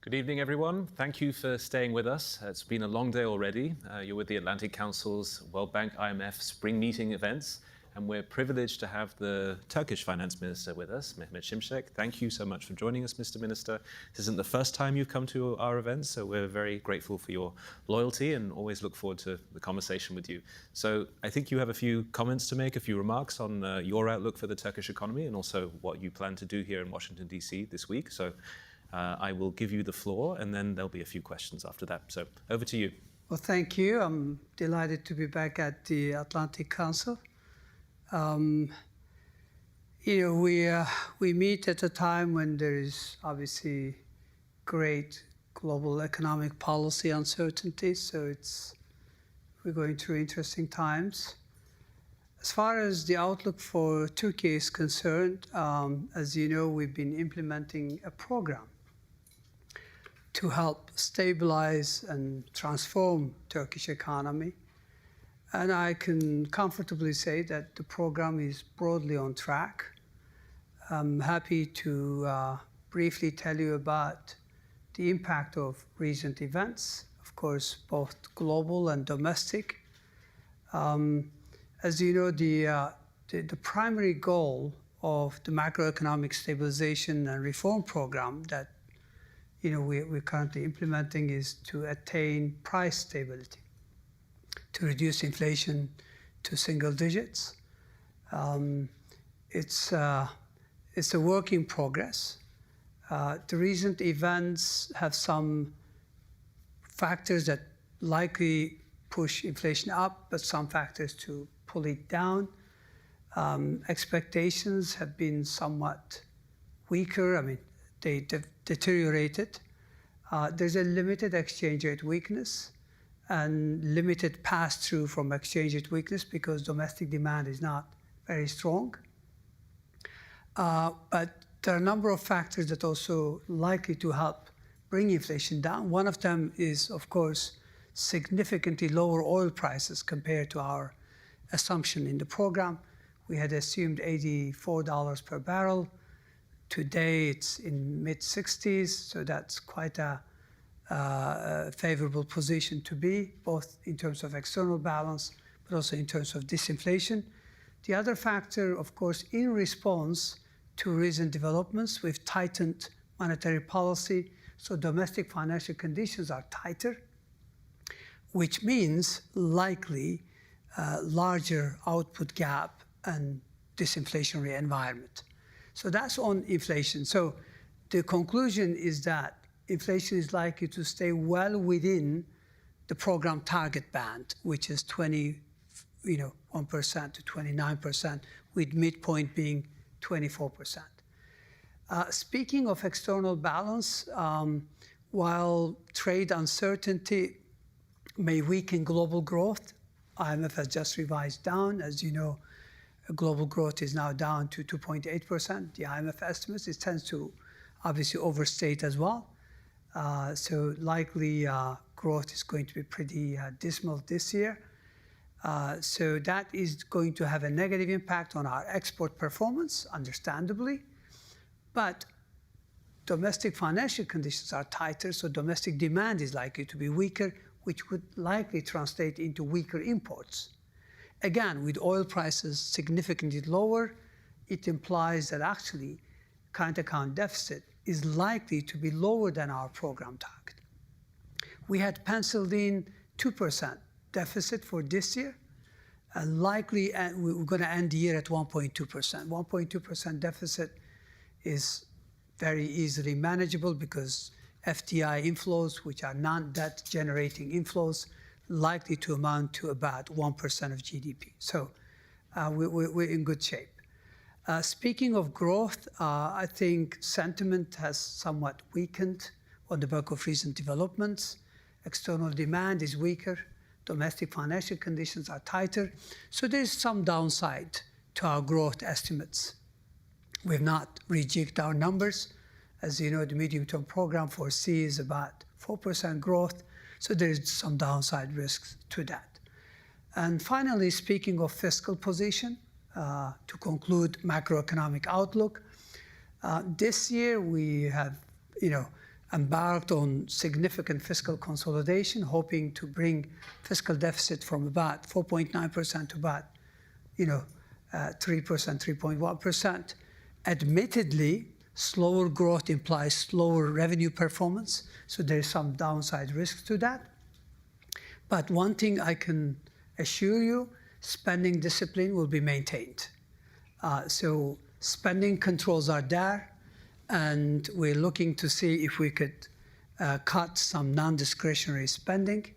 Good evening, everyone. Thank you for staying with us. It's been a long day already. You're with the Atlantic Council's World Bank IMF Spring Meeting events, and we're privileged to have the Turkish Finance Minister with us, Mehmet Şimşek. Thank you so much for joining us, Mr. Minister. This isn't the first time you've come to our events, so we're very grateful for your loyalty and always look forward to the conversation with you. So I think you have a few comments to make, a few remarks on your outlook for the Turkish economy and also what you plan to do here in Washington, D.C. this week. So I will give you the floor, and then there'll be a few questions after that. So over to you. Well, thank you. I'm delighted to be back at the Atlantic Council. We meet at a time when there is obviously great global economic policy uncertainty, so we're going through interesting times. As far as the outlook for Turkey is concerned, as you know, we've been implementing a program to help stabilize and transform Turkish economy. And I can comfortably say that the program is broadly on track. I'm happy to briefly tell you about the impact of recent events, of course, both global and domestic. As you know, the primary goal of the macroeconomic stabilization and reform program that we're currently implementing is to attain price stability, to reduce inflation to single digits. It's a work in progress. The recent events have some factors that likely push inflation up, but some factors to pull it down. Expectations have been somewhat weaker. I mean, they deteriorated. There's a limited exchange rate weakness and limited pass-through from exchange rate weakness because domestic demand is not very strong. But there are a number of factors that also likely to help bring inflation down. One of them is, of course, significantly lower oil prices compared to our assumption in the program. We had assumed $84 per barrel. Today, it's in mid-60s, so that's quite a favorable position to be, both in terms of external balance, but also in terms of disinflation. The other factor, of course, in response to recent developments, we've tightened monetary policy, so domestic financial conditions are tighter, which means likely larger output gap and disinflationary environment. So that's on inflation. So the conclusion is that inflation is likely to stay well within the program target band, which is 1% to 29%, with midpoint being 24%. Speaking of external balance, while trade uncertainty may weaken global growth, IMF has just revised down. As you know, global growth is now down to 2.8%. The IMF estimates, it tends to obviously overstate as well. So likely growth is going to be pretty dismal this year. So that is going to have a negative impact on our export performance, understandably. But domestic financial conditions are tighter, so domestic demand is likely to be weaker, which would likely translate into weaker imports. Again, with oil prices significantly lower, it implies that actually current account deficit is likely to be lower than our program target. We had penciled in 2% deficit for this year. Likely, we're going to end the year at 1.2%. 1.2% deficit is very easily manageable because FDI inflows, which are non-debt generating inflows, likely to amount to about 1% of GDP. So we're in good shape. Speaking of growth, I think sentiment has somewhat weakened on the back of recent developments. External demand is weaker. Domestic financial conditions are tighter. So there's some downside to our growth estimates. We've not rejigged our numbers. As you know, the medium-term program foresees about 4% growth. So there is some downside risks to that. And finally, speaking of fiscal position, to conclude macroeconomic outlook, this year we have, embarked on significant fiscal consolidation, hoping to bring fiscal deficit from about 4.9% to about, 3%, 3.1%. Admittedly, slower growth implies slower revenue performance, so there's some downside risk to that. But one thing I can assure you, spending discipline will be maintained. So spending controls are there, and we're looking to see if we could cut some non-discretionary spending.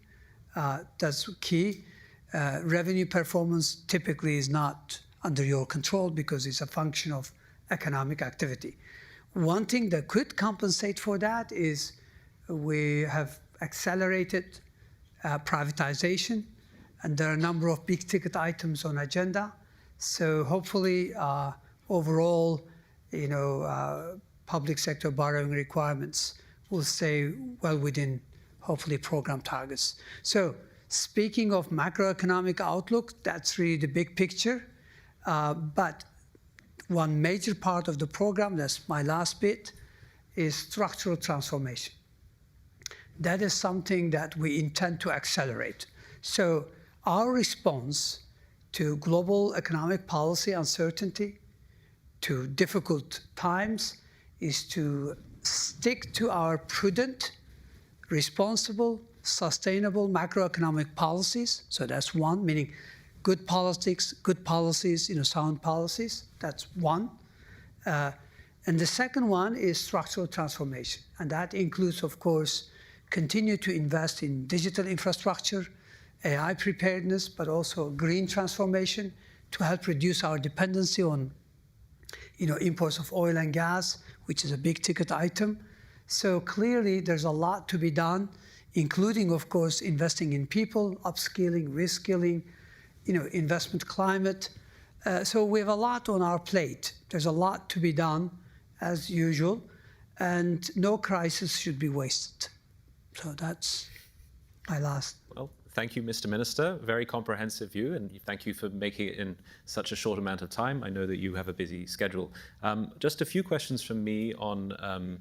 That's key. Revenue performance typically is not under your control because it's a function of economic activity. One thing that could compensate for that is we have accelerated privatization, and there are a number of big ticket items on agenda. So hopefully, overall, public sector borrowing requirements will stay well within, hopefully, program targets. So speaking of macroeconomic outlook, that's really the big picture. But one major part of the program, that's my last bit, is structural transformation. That is something that we intend to accelerate. So our response to global economic policy uncertainty, to difficult times, is to stick to our prudent, responsible, sustainable macroeconomic policies. So that's one, meaning good politics, good policies, sound policies. That's one. And the second one is structural transformation. And that includes, of course, continue to invest in digital infrastructure, AI preparedness, but also green transformation to help reduce our dependency on imports of oil and gas, which is a big ticket item. So clearly there's a lot to be done, including, of course, investing in people, upskilling, reskilling, investment climate. So we have a lot on our plate. There's a lot to be done, as usual, and no crisis should be wasted. So that's my last. Well, thank you, Mr. Minister. Very comprehensive view, and thank you for making it in such a short amount of time. I know that you have a busy schedule. Just a few questions from me on,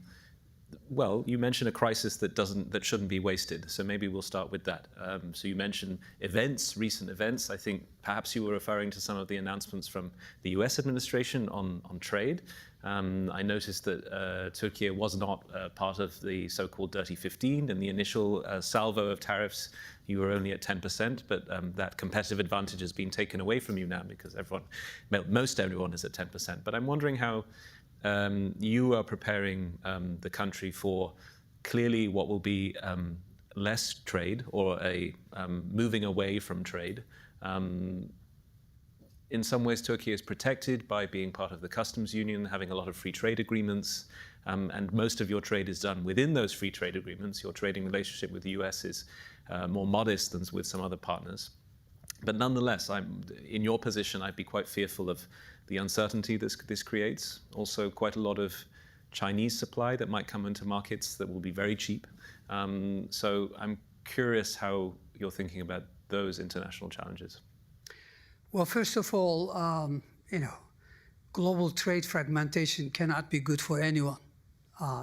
well, you mentioned a crisis that shouldn't be wasted. So maybe we'll start with that. So you mentioned events, recent events. I think perhaps you were referring to some of the announcements from the US administration on trade. I noticed that Turkey was not part of the so-called Dirty 15. In the initial salvo of tariffs, you were only at 10%, but that competitive advantage has been taken away from you now because most everyone is at 10%. But I'm wondering how you are preparing the country for clearly what will be less trade or a moving away from trade. In some ways, Turkey is protected by being part of the customs union, having a lot of free trade agreements, and most of your trade is done within those free trade agreements. Your trading relationship with the US is more modest than with some other partners. But nonetheless, in your position, I'd be quite fearful of the uncertainty this creates. Also, quite a lot of Chinese supply that might come into markets that will be very cheap. So I'm curious how you're thinking about those international challenges. Well, first of all, global trade fragmentation cannot be good for anyone.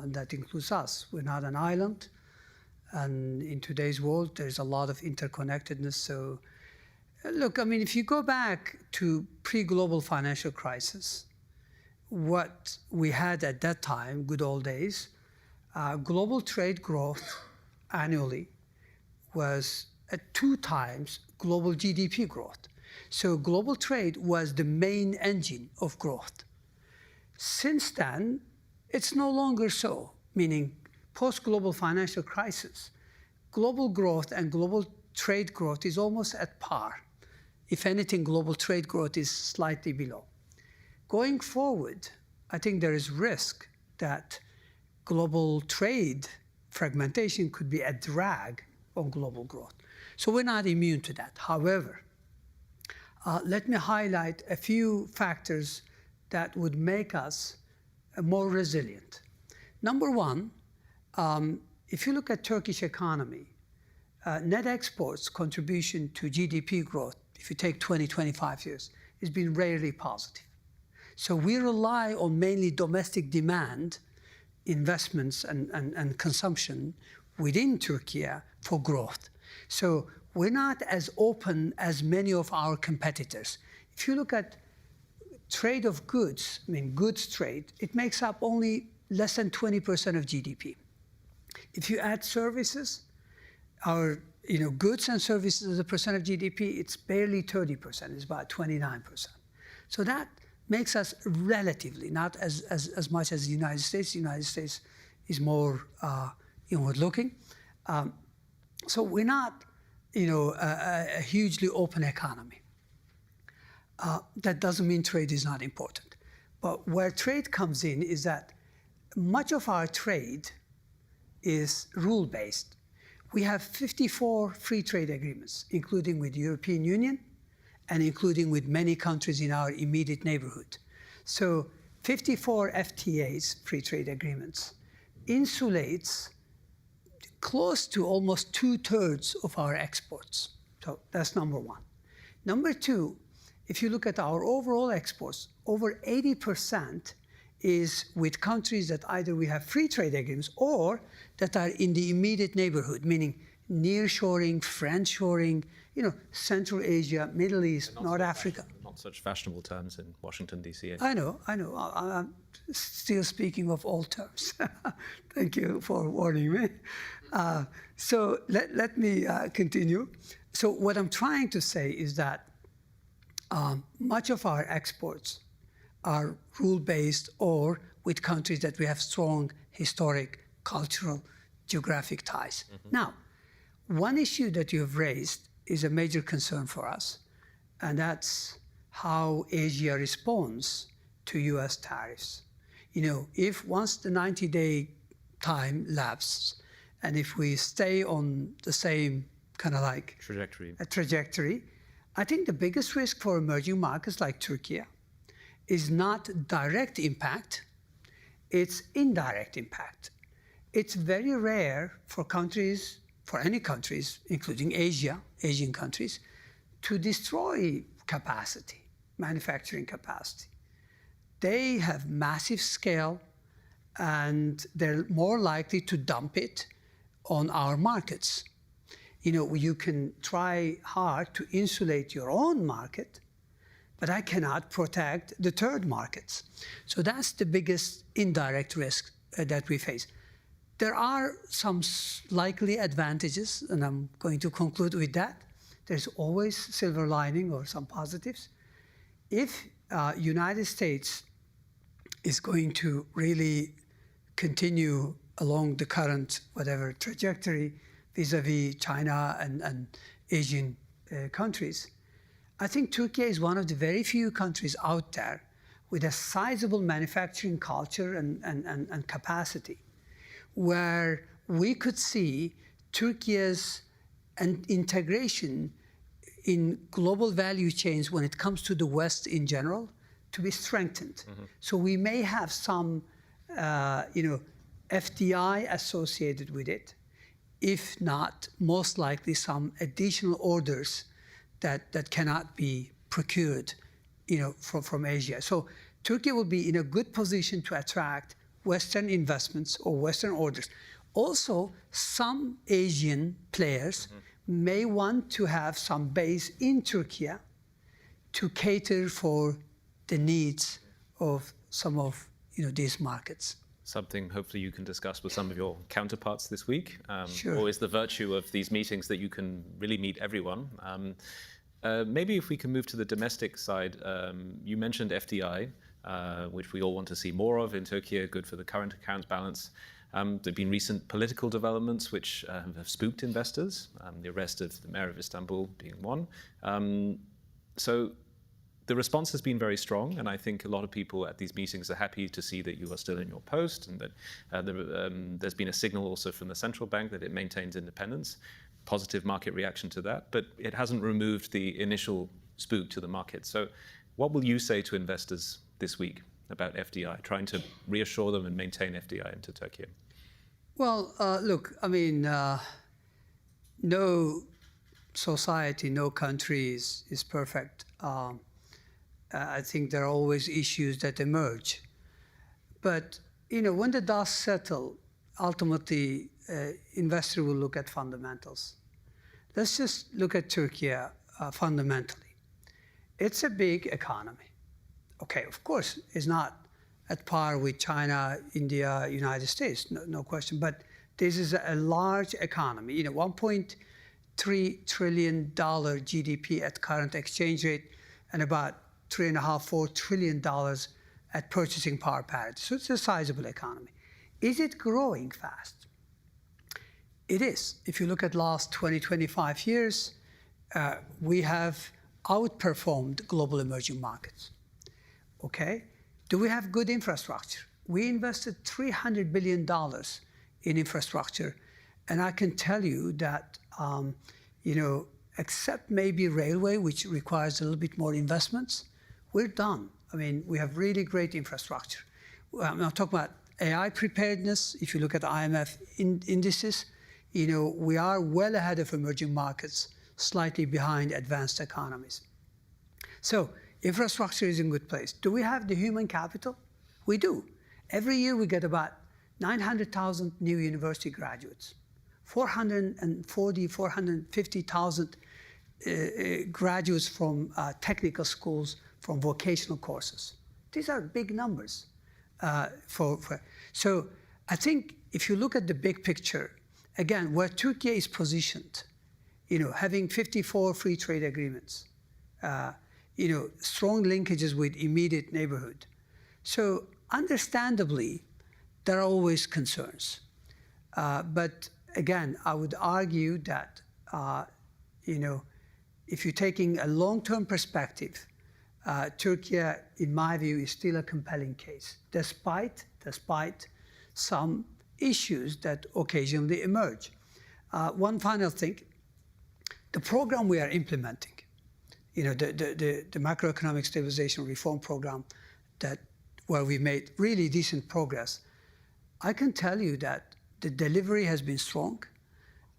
That includes us. We're not an island. And in today's world, there's a lot of interconnectedness. So look, if you go back to pre-global financial crisis, what we had at that time, good old days, global trade growth annually was at 2 times global GDP growth. So global trade was the main engine of growth. Since then, it's no longer so, meaning post-global financial crisis, global growth and global trade growth is almost at par. If anything, global trade growth is slightly below. Going forward, I think there is risk that global trade fragmentation could be a drag on global growth. So we're not immune to that. However, let me highlight a few factors that would make us more resilient. Number one, if you look at Turkish economy, net exports contribution to GDP growth, if you take 20, 25 years, has been rarely positive. So we rely on mainly domestic demand investments and consumption within Turkey for growth. So we're not as open as many of our competitors. If you look at trade of goods, I mean goods trade, it makes up only less than 20% of GDP. If you add services, our goods and services as a percent of GDP, it's barely 30%, it's about 29%. So that makes us relatively, not as much as the United States. The United States is more inward-looking. So we're not, a hugely open economy. That doesn't mean trade is not important. But where trade comes in is that much of our trade is rule-based. We have 54 free trade agreements, including with the European Union and including with many countries in our immediate neighborhood. So 54 FTAs, free trade agreements, insulates close to almost 2/3 of our exports. So that's number one. Number two, if you look at our overall exports, over 80% is with countries that either we have free trade agreements or that are in the immediate neighborhood, meaning nearshoring, friendshoring, Central Asia, Middle East, North Africa. Not such fashionable terms in Washington, D.C. I know. I'm still speaking of old terms. Thank you for warning me. So let me continue. So what I'm trying to say is that much of our exports are rule-based or with countries that we have strong historic, cultural, geographic ties. Mm-hmm. Now, one issue that you've raised is a major concern for us, and that's how Asia responds to US tariffs. If once the 90-day time lapses, and if we stay on the same kind of like trajectory, I think the biggest risk for emerging markets like Turkey is not direct impact, it's indirect impact. It's very rare for countries, for any countries, including Asian countries, to destroy capacity, manufacturing capacity. They have massive scale and they're more likely to dump it on our markets. You can try hard to insulate your own market, but I cannot protect the third markets. So that's the biggest indirect risk that we face. There are some likely advantages, and I'm going to conclude with that. There's always silver lining or some positives. If United States is going to really continue along the current whatever trajectory vis-a-vis China and Asian countries, I think Turkey is one of the very few countries out there with a sizable manufacturing culture and capacity, where we could see Turkey's integration in global value chains when it comes to the West in general to be strengthened. Mm-hmm. So we may have some, FDI associated with it, if not, most likely some additional orders that cannot be procured, from Asia. So Turkey will be in a good position to attract Western investments or Western orders. Also, some Asian players may want to have some base in Turkey to cater for the needs of some of these markets. Something hopefully you can discuss with some of your counterparts this week. Sure. Always the virtue of these meetings that you can really meet everyone. Maybe if we can move to the domestic side, you mentioned FDI, which we all want to see more of in Turkey, good for the current account balance. There have been recent political developments which have spooked investors, the arrest of the mayor of Istanbul being one. So the response has been very strong, and I think a lot of people at these meetings are happy to see that you are still in your post, and that there's been a signal also from the central bank that it maintains independence. Positive market reaction to that, but it hasn't removed the initial spook to the market. So what will you say to investors this week about FDI, trying to reassure them and maintain FDI into Turkey? Well, look, no society, no country is perfect. I think there are always issues that emerge. But, when the dust settles, ultimately, investor will look at fundamentals. Let's just look at Turkey fundamentally. It's a big economy. Okay, of course, it's not at par with China, India, United States, no question, but this is a large economy. $1.3 trillion GDP at current exchange rate and about $3.5–4 trillion at purchasing power parity. So it's a sizable economy. Is it growing fast? It is. If you look at last 20–25 years, we have outperformed global emerging markets. Okay? Do we have good infrastructure? We invested $300 billion in infrastructure, and I can tell you that, except maybe railway, which requires a little bit more investments, we're done. I mean, we have really great infrastructure. I'm not talking about AI preparedness. If you look at the IMF indices, we are well ahead of emerging markets, slightly behind advanced economies. So infrastructure is in good place. Do we have the human capital? We do. Every year we get about 900,000 new university graduates, 450,000 graduates from technical schools, from vocational courses. These are big numbers. So I think if you look at the big picture, again, where Turkey is positioned, having 54 free trade agreements, strong linkages with immediate neighborhood. So understandably, there are always concerns. But again, I would argue that, if you're taking a long-term perspective, Turkey, in my view, is still a compelling case, despite some issues that occasionally emerge. One final thing, the program we are implementing, the macroeconomic stabilization reform program where we made really decent progress, I can tell you that the delivery has been strong,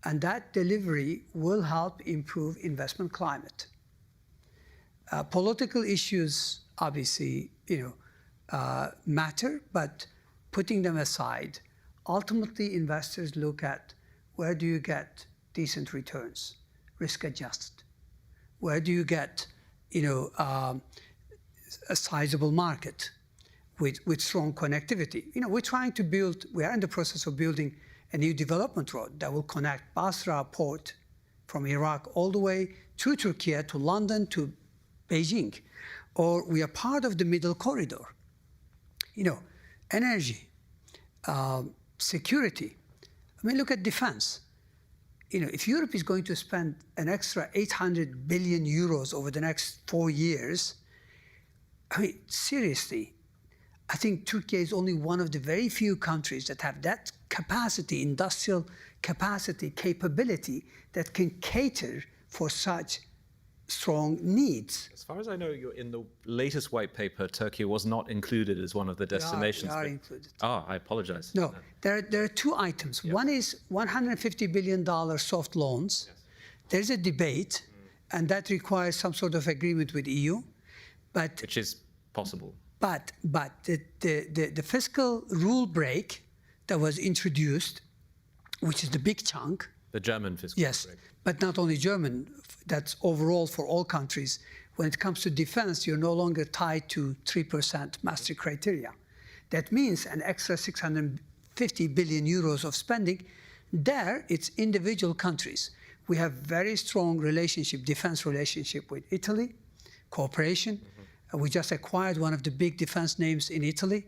and that delivery will help improve investment climate. Political issues obviously, matter, but putting them aside, ultimately investors look at where do you get decent returns, risk-adjusted? Where do you get, a sizable market with strong connectivity? We are in the process of building a new development road that will connect Basra port from Iraq all the way through Turkey to London to Beijing. Or we are part of the middle corridor. Energy, security. I mean, look at defense. If Europe is going to spend an extra 800 billion euros over the next 4 years, I mean, seriously, I think Turkey is only one of the very few countries that have that capacity, industrial capability that can cater for such strong needs. As far as I know, in the latest white paper, Turkey was not included as one of the destinations. They are included. I apologize. No, there are two items. Yeah. One is $150 billion soft loans. Yes. There's a debate, and that requires some sort of agreement with EU. Which is possible. But the fiscal rule break that was introduced, which is the big chunk. The German fiscal yes, break. But not only German, that's overall for all countries. When it comes to defense, you're no longer tied to 3% Maastricht criteria. That means an extra 650 billion euros of spending. There, it's individual countries. We have very strong defense relationship with Italy, cooperation. We just acquired one of the big defense names in Italy.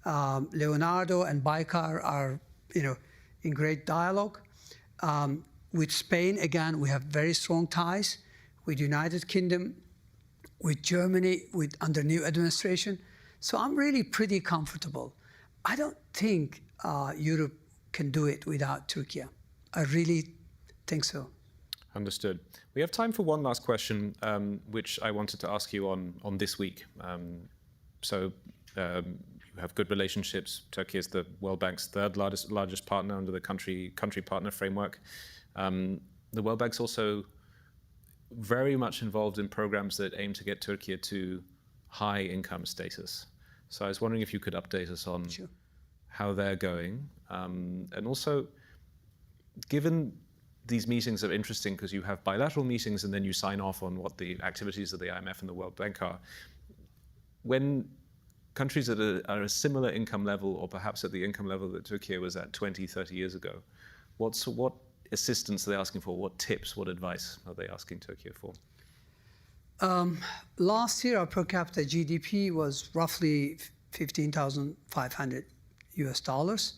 Leonardo and Baykar are, in great dialogue. With Spain, again, we have very strong ties. With United Kingdom, with Germany, under new administration. So I'm really pretty comfortable. I don't think Europe can do it without Turkey. I really think so. Understood. We have time for one last question, which I wanted to ask you on this week. You have good relationships. Turkey is the World Bank's third largest partner under the country partner framework. The World Bank's also very much involved in programs that aim to get Turkey to high income status. So I was wondering if you could update us on how they're going. And also, given these meetings are interesting because you have bilateral meetings and then you sign off on what the activities of the IMF and the World Bank are. When countries that are a similar income level, or perhaps at the income level that Turkey was at 20, 30 years ago, what assistance are they asking for? What tips, what advice are they asking Turkey for? Last year, our per capita GDP was roughly $15,500 US.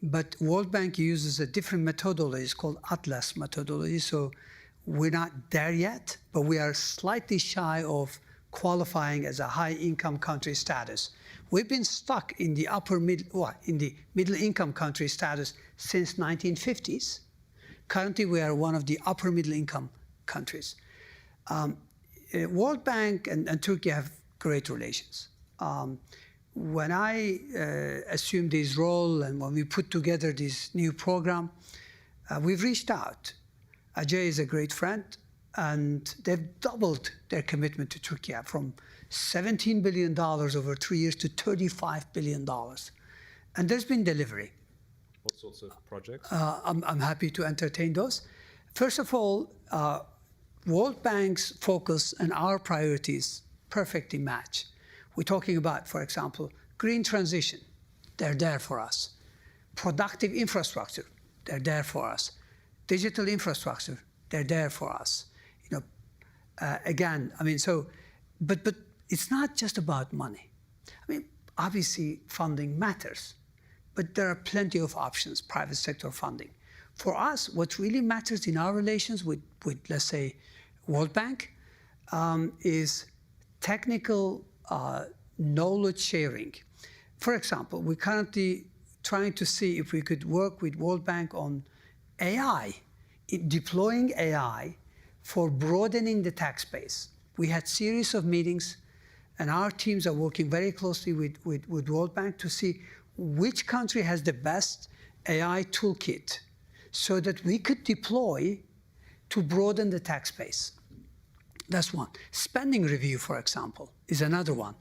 But World Bank uses a different methodology. It's called Atlas methodology. So we're not there yet, but we are slightly shy of qualifying as a high-income country status. We've been stuck in the middle-income country status since 1950s. Currently, we are one of the upper middle-income countries. World Bank and Turkey have great relations. When I assumed this role and when we put together this new program, we've reached out. Ajay is a great friend, and they've doubled their commitment to Turkey from $17 billion over 3 years to $35 billion. And there's been delivery. What sorts of projects? I'm happy to entertain those. First of all, World Bank's focus and our priorities perfectly match. We're talking about, for example, green transition. They're there for us. Productive infrastructure. They're there for us. Digital infrastructure. They're there for us. Again, I mean, so, but it's not just about money. I mean, obviously funding matters, but there are plenty of options, private sector funding. For us, what really matters in our relations with let's say, World Bank is technical knowledge sharing. For example, we're currently trying to see if we could work with World Bank on AI, deploying AI for broadening the tax base. We had series of meetings, and our teams are working very closely with World Bank to see which country has the best AI toolkit so that we could deploy to broaden the tax base. That's one. Spending review, for example, is another one.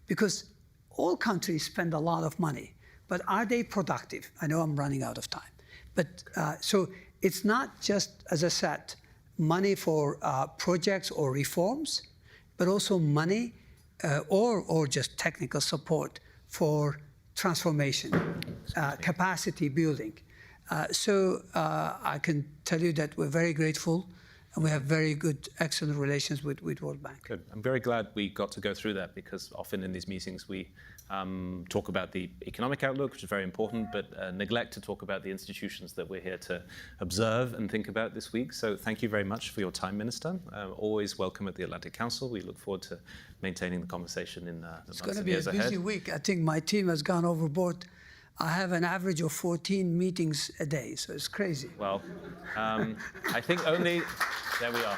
Because all countries spend a lot of money, but are they productive? I know I'm running out of time. But so it's not just, as I said, money for projects or reforms, but also money or just technical support for transformation, capacity building. So I can tell you that we're very grateful, and we have very good, excellent relations with World Bank. Good. I'm very glad we got to go through that, because often in these meetings we talk about the economic outlook, which is very important, but neglect to talk about the institutions that we're here to observe and think about this week. So thank you very much for your time, Minister. Always welcome at the Atlantic Council. We look forward to maintaining the conversation in the months and years ahead. It's going to be a busy week. I think my team has gone overboard. I have an average of 14 meetings a day, so it's crazy. Well, I think only, there we are.